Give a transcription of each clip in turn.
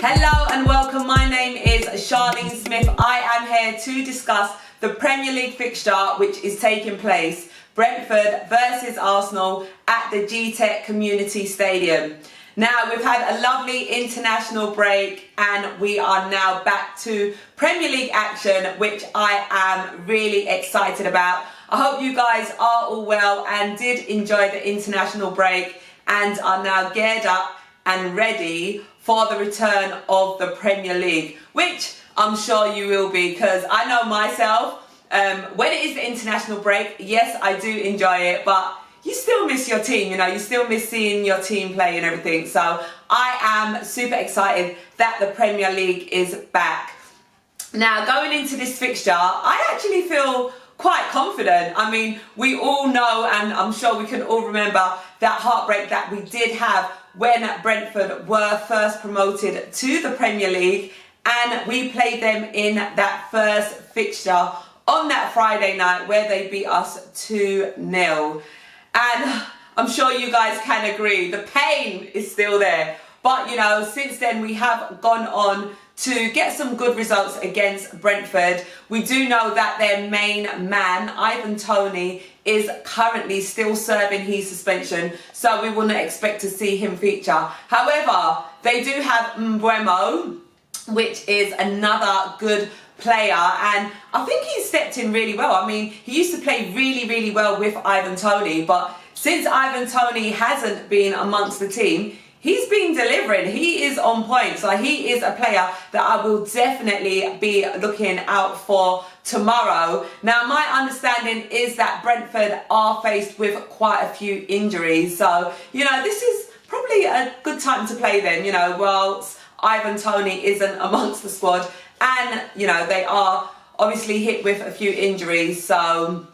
Hello and welcome. My name is Charlene Smith. I am here to discuss the Premier League fixture which is taking place. Brentford versus Arsenal at the GTEC Community Stadium. Now we've had a lovely international break and we are now back to Premier League action, which I am really excited about. I hope you guys are all well and did enjoy the international break and are now geared up and ready for the return of the Premier League, which I'm sure you will be, because I know myself, when it is the international break, yes, I do enjoy it, but you still miss your team, you know, you still miss seeing your team play and everything. So I am super excited that the Premier League is back. Now, going into this fixture, I actually feel quite confident. I mean, we all know, and I'm sure we can all remember that heartbreak that we did have when Brentford were first promoted to the Premier League, and we played them in that first fixture on that Friday night where they beat us 2-0. And I'm sure you guys can agree, the pain is still there. But, you know, since then we have gone on to get some good results against Brentford. We do know that their main man, Ivan Toney, is currently still serving his suspension, so we will not expect to see him feature. However, they do have Mbeumo, which is another good player, and I think he's stepped in really well. I mean, he used to play really well with Ivan Toney, but since Ivan Toney hasn't been amongst the team, he's been delivering. He is on point. So he is a player that I will definitely be looking out for tomorrow. Now, my understanding is that Brentford are faced with quite a few injuries. So, you know, this is probably a good time to play them, you know, whilst Ivan Toney isn't amongst the squad. And, you know, they are obviously hit with a few injuries. So,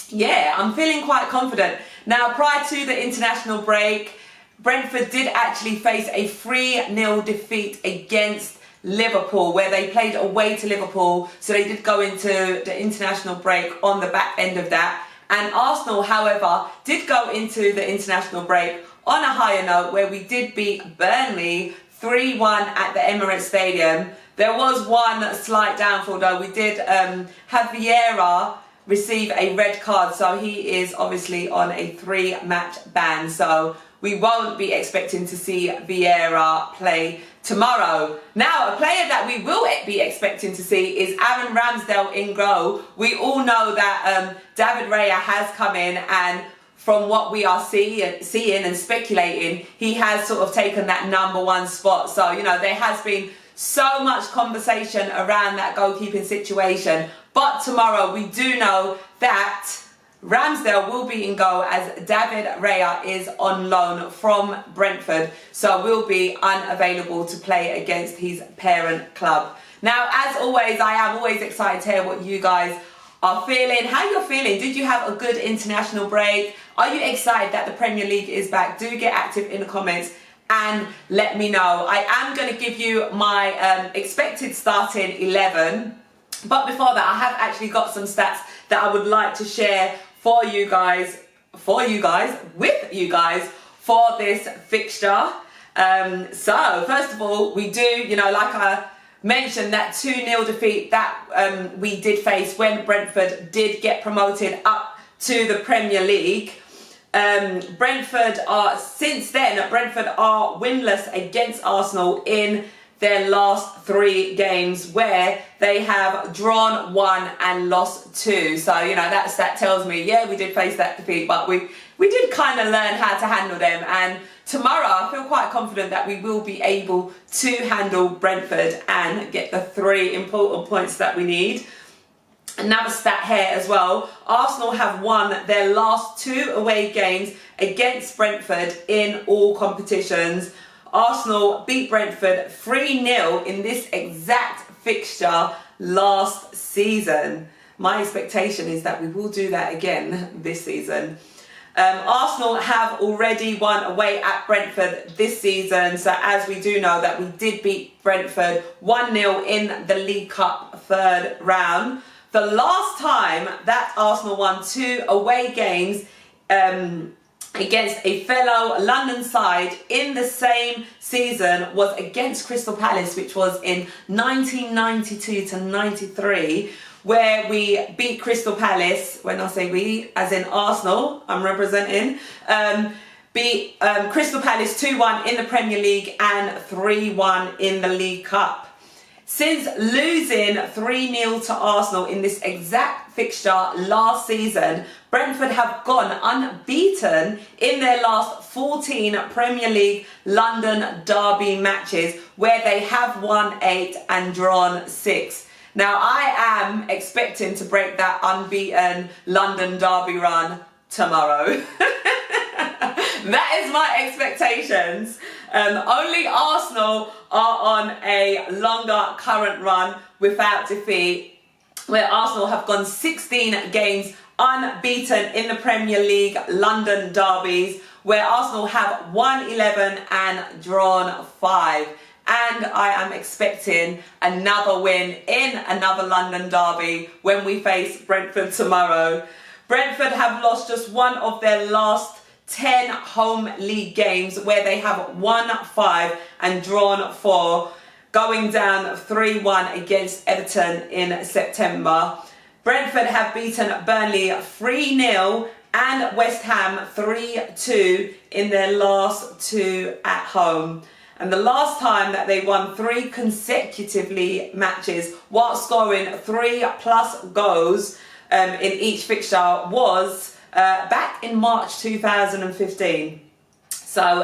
yeah, I'm feeling quite confident. Now, prior to the international break, Brentford did actually face a 3-0 defeat against Liverpool, where they played away to Liverpool, so they did go into the international break on the back end of that. And Arsenal, however, did go into the international break on a higher note, where we did beat Burnley 3-1 at the Emirates Stadium. There was one slight downfall though. We did have Vieira receive a red card, so he is obviously on a 3-match ban, so we won't be expecting to see Vieira play tomorrow. Now, a player that we will be expecting to see is Aaron Ramsdale in goal. We all know that David Raya has come in, and from what we are seeing and speculating, he has sort of taken that #1 spot. So, you know, there has been so much conversation around that goalkeeping situation. But tomorrow, we do know that Ramsdale will be in goal, as David Raya is on loan from Brentford, so will be unavailable to play against his parent club. Now, as always, I am always excited to hear what you guys are feeling, how you're feeling. Did you have a good international break? Are you excited that the Premier League is back? Do get active in the comments and let me know. I am going to give you my expected starting 11, but before that, I have actually got some stats that I would like to share with you guys for this fixture. So first of all, we do, you know, like I mentioned, that 2-0 defeat that we did face when Brentford did get promoted up to the Premier League. Brentford are winless against Arsenal in their last 3 games, where they have drawn 1 and lost 2. So, you know, that tells me, yeah, we did face that defeat, but we did kind of learn how to handle them. And tomorrow, I feel quite confident that we will be able to handle Brentford and get the 3 important points that we need. Another stat here as well, Arsenal have won their last 2 away games against Brentford in all competitions. Arsenal beat Brentford 3-0 in this exact fixture last season. My expectation is that we will do that again this season. Arsenal have already won away at Brentford this season, so as we do know that we did beat Brentford 1-0 in the League Cup 3rd round. The last time that Arsenal won 2 away games against a fellow London side in the same season was against Crystal Palace, which was in 1992 to 93, where we beat Crystal Palace. When I say we, as in Arsenal, I'm representing, beat Crystal Palace 2-1 in the Premier League and 3-1 in the League Cup. Since losing 3-0 to Arsenal in this exact fixture last season, Brentford have gone unbeaten in their last 14 Premier League London derby matches, where they have won 8 and drawn 6. Now, I am expecting to break that unbeaten London derby run tomorrow. That is my expectations. Only Arsenal are on a longer current run without defeat, where Arsenal have gone 16 games unbeaten in the Premier League London derbies, where Arsenal have won 11 and drawn 5. And I am expecting another win in another London derby when we face Brentford tomorrow. Brentford have lost just one of their last 10 home league games, where they have won 5 and drawn 4, going down 3-1 against Everton in September. Brentford have beaten Burnley 3-0 and West Ham 3-2 in their last 2 at home. And the last time that they won 3 consecutively matches while scoring 3+ goals in each fixture was back in March 2015. So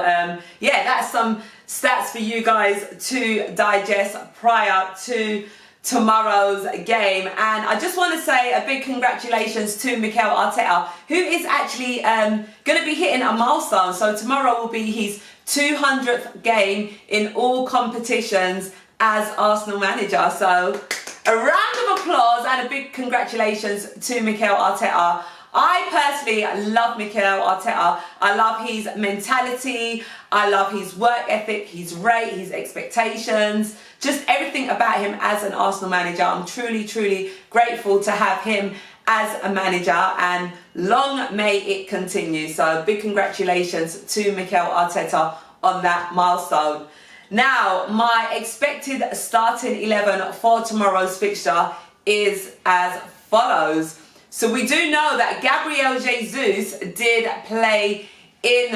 yeah, that's some stats for you guys to digest prior to tomorrow's game. And I just want to say a big congratulations to Mikel Arteta, who is actually going to be hitting a milestone. So tomorrow will be his 200th game in all competitions as Arsenal manager. So a round of applause and a big congratulations to Mikel Arteta. I personally love Mikel Arteta. I love his mentality. I love his work ethic, his rate, his expectations, just everything about him as an Arsenal manager. I'm truly, truly grateful to have him as a manager, and long may it continue. So big congratulations to Mikel Arteta on that milestone. Now, my expected starting 11 for tomorrow's fixture is as follows. So we do know that Gabriel Jesus did play in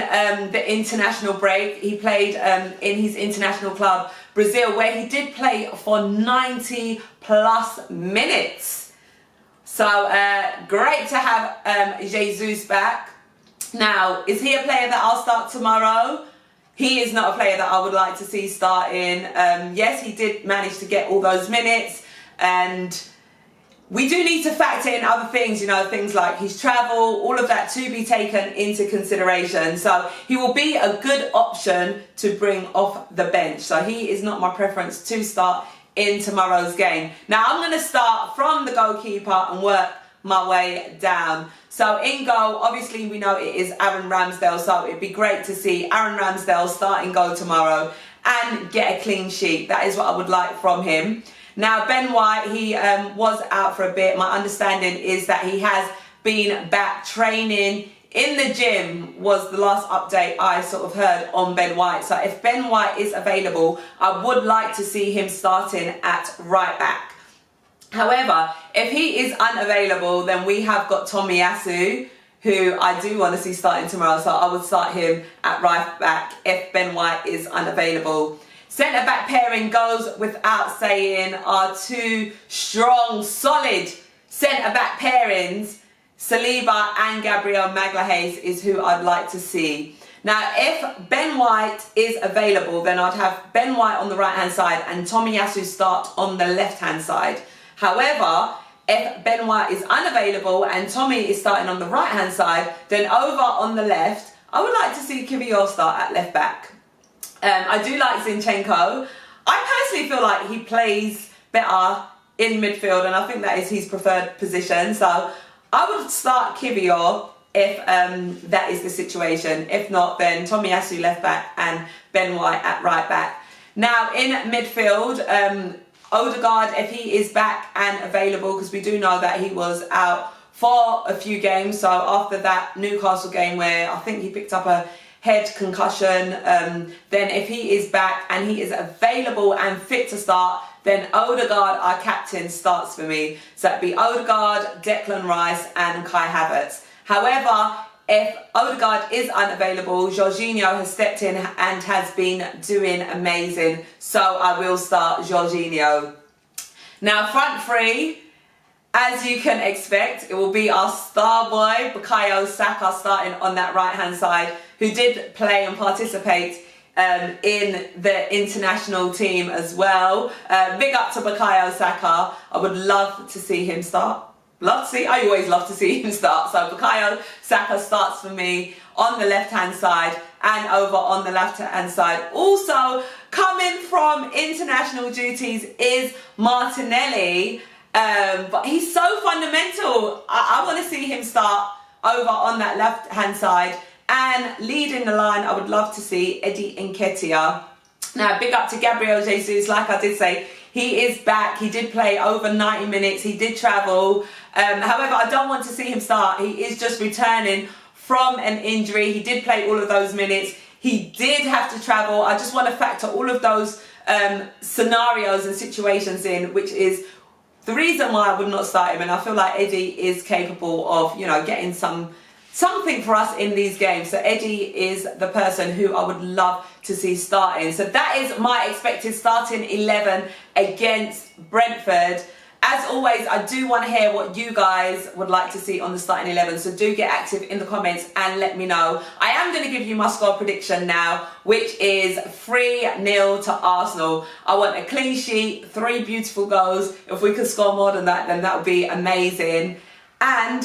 the international break. He played in his international club, Brazil, where he did play for 90+ minutes. So great to have Jesus back. Now, is he a player that I'll start tomorrow? He is not a player that I would like to see starting. Yes, he did manage to get all those minutes, and we do need to factor in other things, you know, things like his travel, all of that to be taken into consideration. So he will be a good option to bring off the bench. So he is not my preference to start in tomorrow's game. Now I'm going to start from the goalkeeper and work my way down. So in goal, obviously we know it is Aaron Ramsdale. So it'd be great to see Aaron Ramsdale start in goal tomorrow and get a clean sheet. That is what I would like from him. Now, Ben White, he was out for a bit. My understanding is that he has been back training in the gym, was the last update I sort of heard on Ben White. So if Ben White is available, I would like to see him starting at right back. However, if he is unavailable, then we have got Tomiyasu, who I do want to see starting tomorrow. So I would start him at right back if Ben White is unavailable. Centre-back pairing goes without saying. Our two strong, solid centre-back pairings, Saliba and Gabriel Magalhaes, is who I'd like to see. Now, if Ben White is available, then I'd have Ben White on the right-hand side and Tomiyasu start on the left-hand side. However, if Ben White is unavailable and Tommy is starting on the right-hand side, then over on the left, I would like to see Kiwior start at left-back. I do like Zinchenko. I personally feel like he plays better in midfield, and I think that is his preferred position. So I would start Kiwior if that is the situation. If not, then Tomiyasu left back and Ben White at right back. Now in midfield, Odegaard, if he is back and available, because we do know that he was out for a few games. So after that Newcastle game where I think he picked up a head concussion, then if he is back and he is available and fit to start, then Odegaard, our captain, starts for me. So that'd be Odegaard, Declan Rice and Kai Havertz. However, if Odegaard is unavailable, Jorginho has stepped in and has been doing amazing. So I will start Jorginho. Now, front three, as you can expect, it will be our star boy, Bukayo Saka, starting on that right-hand side, who did play and participate in the international team as well. Big up to Bukayo Saka. I would love to see him start. I always love to see him start. So Bukayo Saka starts for me on the left-hand side, and over on the left-hand side, also coming from international duties, is Martinelli. But he's so fundamental. I want to see him start over on that left-hand side. And leading the line, I would love to see Eddie Nketiah. Now, big up to Gabriel Jesus. Like I did say, he is back. He did play over 90 minutes. He did travel. However, I don't want to see him start. He is just returning from an injury. He did play all of those minutes. He did have to travel. I just want to factor all of those scenarios and situations in, which is the reason why I would not start him. And I feel like Eddie is capable of, you know, getting something for us in these games. So Eddie is the person who I would love to see starting. So that is my expected starting 11 against Brentford. As always, I do want to hear what you guys would like to see on the starting 11. So do get active in the comments and let me know. I am going to give you my score prediction now, which is 3-0 to Arsenal. I want a clean sheet, 3 beautiful goals. If we could score more than that, then that would be amazing. And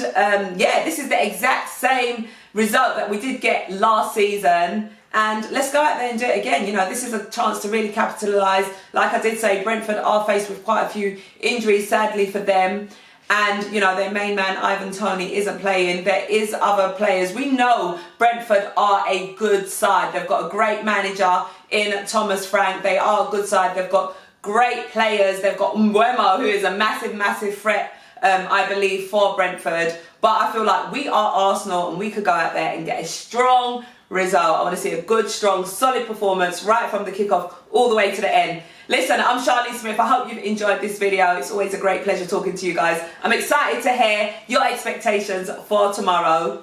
yeah, this is the exact same result that we did get last season. And let's go out there and do it again. You know, this is a chance to really capitalise. Like I did say, Brentford are faced with quite a few injuries, sadly for them. And, you know, their main man, Ivan Toney, isn't playing. There is other players. We know Brentford are a good side. They've got a great manager in Thomas Frank. They are a good side. They've got great players. They've got Mbeumo, who is a massive, massive threat, I believe, for Brentford. But I feel like we are Arsenal and we could go out there and get a strong result. I want to see a good, strong, solid performance right from the kickoff all the way to the end. Listen, I'm Charlene Smith. I hope you've enjoyed this video. It's always a great pleasure talking to you guys. I'm excited to hear your expectations for tomorrow.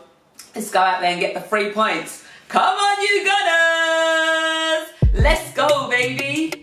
Let's go out there and get the 3 points. Come on, you Gunners! Let's go, baby!